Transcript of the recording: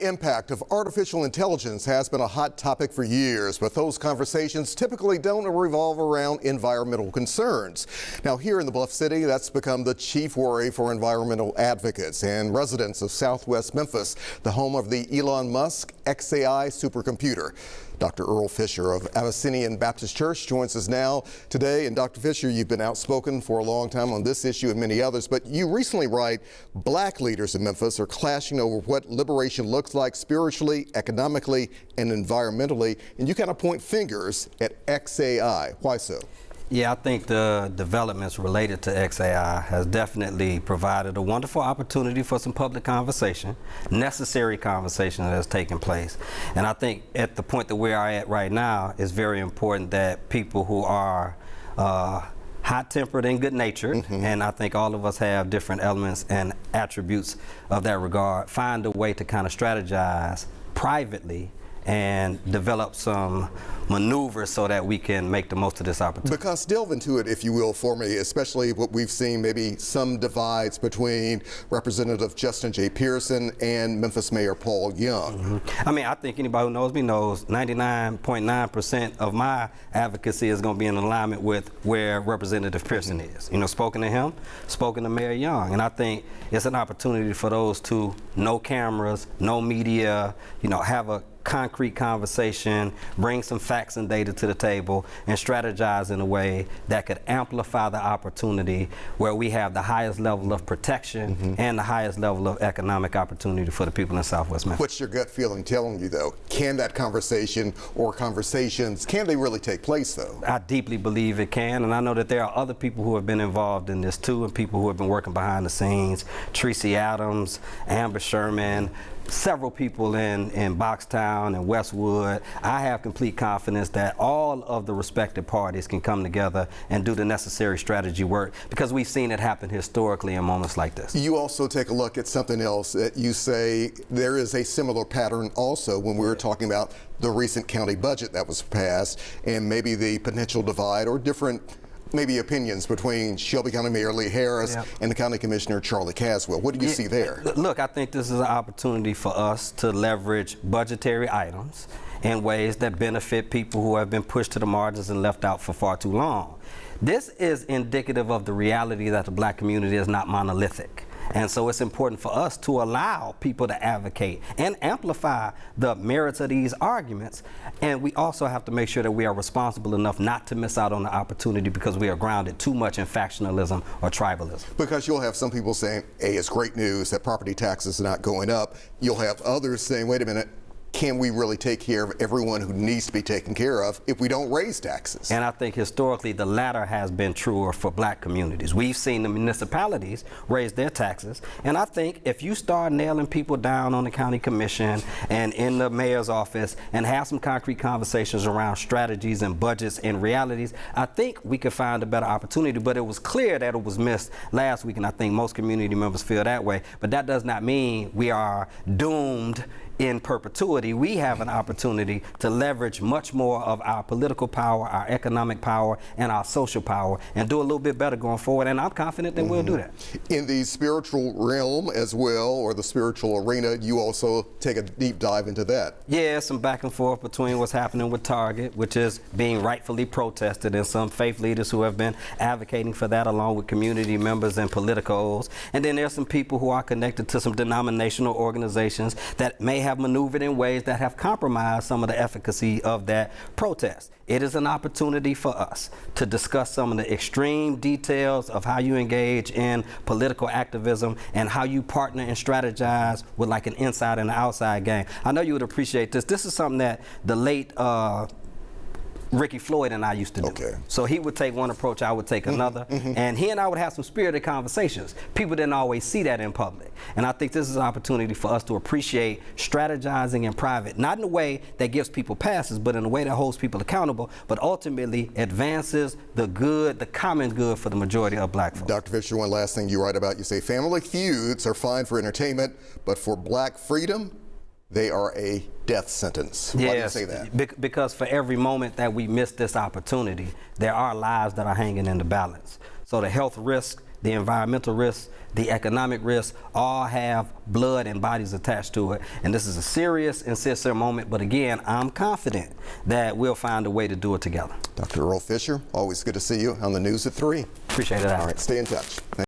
Impact of artificial intelligence has been a hot topic for years, but those conversations typically don't revolve around environmental concerns. Now, here in the Bluff City, that's become the chief worry for environmental advocates and residents of Southwest Memphis, the home of the Elon Musk XAI supercomputer. Dr. Earl Fisher of Abyssinian Baptist Church joins us now today. And Dr. Fisher, you've been outspoken for a long time on this issue and many others, but you recently write, black leaders in Memphis are clashing over what liberation looks like spiritually, economically, and environmentally. And you kind of point fingers at XAI. Why so? Yeah, I think the developments related to XAI has definitely provided a wonderful opportunity for some public conversation, necessary conversation that has taken place. And I think at the point that we are at right now, it's very important that people who are hot-tempered and good-natured, and I think all of us have different elements and attributes of that regard, find a way to kind of strategize privately and develop some maneuvers so that we can make the most of this opportunity. Because delve into it, if you will, for me, especially what we've seen, maybe some divides between Representative Justin J. Pearson and Memphis Mayor Paul Young. I mean, I think anybody who knows me knows 99.9% of my advocacy is going to be in alignment with where Representative Pearson is. You know, spoken to him, spoken to Mayor Young. And I think it's an opportunity for those two, no cameras, no media, you know, have a concrete conversation, bring some facts and data to the table, and strategize in a way that could amplify the opportunity where we have the highest level of protection and the highest level of economic opportunity for the people in Southwest Memphis. What's your gut feeling telling you, though? Can that conversation or conversations, can they really take place, though? I deeply believe it can, and I know that there are other people who have been involved in this too, and people who have been working behind the scenes. Tracy Adams, Amber Sherman, several people in Boxtown and Westwood. I have complete confidence that all of the respective parties can come together and do the necessary strategy work, because we've seen it happen historically in moments like this. You also take a look at something else that you say there is a similar pattern also when we were talking about the recent county budget that was passed and maybe the potential divide or different maybe opinions between Shelby County Mayor Lee Harris and the County Commissioner Charlie Caswell. What do you see there? Look, I think this is an opportunity for us to leverage budgetary items in ways that benefit people who have been pushed to the margins and left out for far too long. This is indicative of the reality that the black community is not monolithic. And so it's important for us to allow people to advocate and amplify the merits of these arguments. And we also have to make sure that we are responsible enough not to miss out on the opportunity because we are grounded too much in factionalism or tribalism. Because you'll have some people saying, hey, it's great news that property taxes are not going up. You'll have others saying, wait a minute, can we really take care of everyone who needs to be taken care of if we don't raise taxes? And I think historically the latter has been truer for black communities. We've seen the municipalities raise their taxes, and I think if you start nailing people down on the county commission and in the mayor's office and have some concrete conversations around strategies and budgets and realities, I think we could find a better opportunity. But it was clear that it was missed last week, and I think most community members feel that way. But that does not mean we are doomed in perpetuity. We have an opportunity to leverage much more of our political power, our economic power, and our social power, and do a little bit better going forward, and I'm confident that we'll do that. In the spiritual realm as well, or the spiritual arena, you also take a deep dive into that. Yeah, some back and forth between what's happening with Target, which is being rightfully protested, and some faith leaders who have been advocating for that along with community members and politicos. And then there's some people who are connected to some denominational organizations that may have maneuvered in ways that have compromised some of the efficacy of that protest. It is an opportunity for us to discuss some of the extreme details of how you engage in political activism and how you partner and strategize with like an inside and an outside game. I know you would appreciate this. This is something that the late Ricky Floyd and I used to do. So he would take one approach, I would take another, and he and I would have some spirited conversations. People didn't always see that in public. And I think this is an opportunity for us to appreciate strategizing in private, not in a way that gives people passes, but in a way that holds people accountable, but ultimately advances the good, the common good for the majority of black folks. Dr. Fisher, one last thing you write about, you say family feuds are fine for entertainment, but for black freedom, they are a death sentence. Why do you say that? Because for every moment that we miss this opportunity, there are lives that are hanging in the balance. So the health risk the environmental risks, the economic risks, all have blood and bodies attached to it. And this is a serious and sincere moment, but again, I'm confident that we'll find a way to do it together. Dr. Earl Fisher, always good to see you on the News at 3. Appreciate it, Al. All right, stay in touch.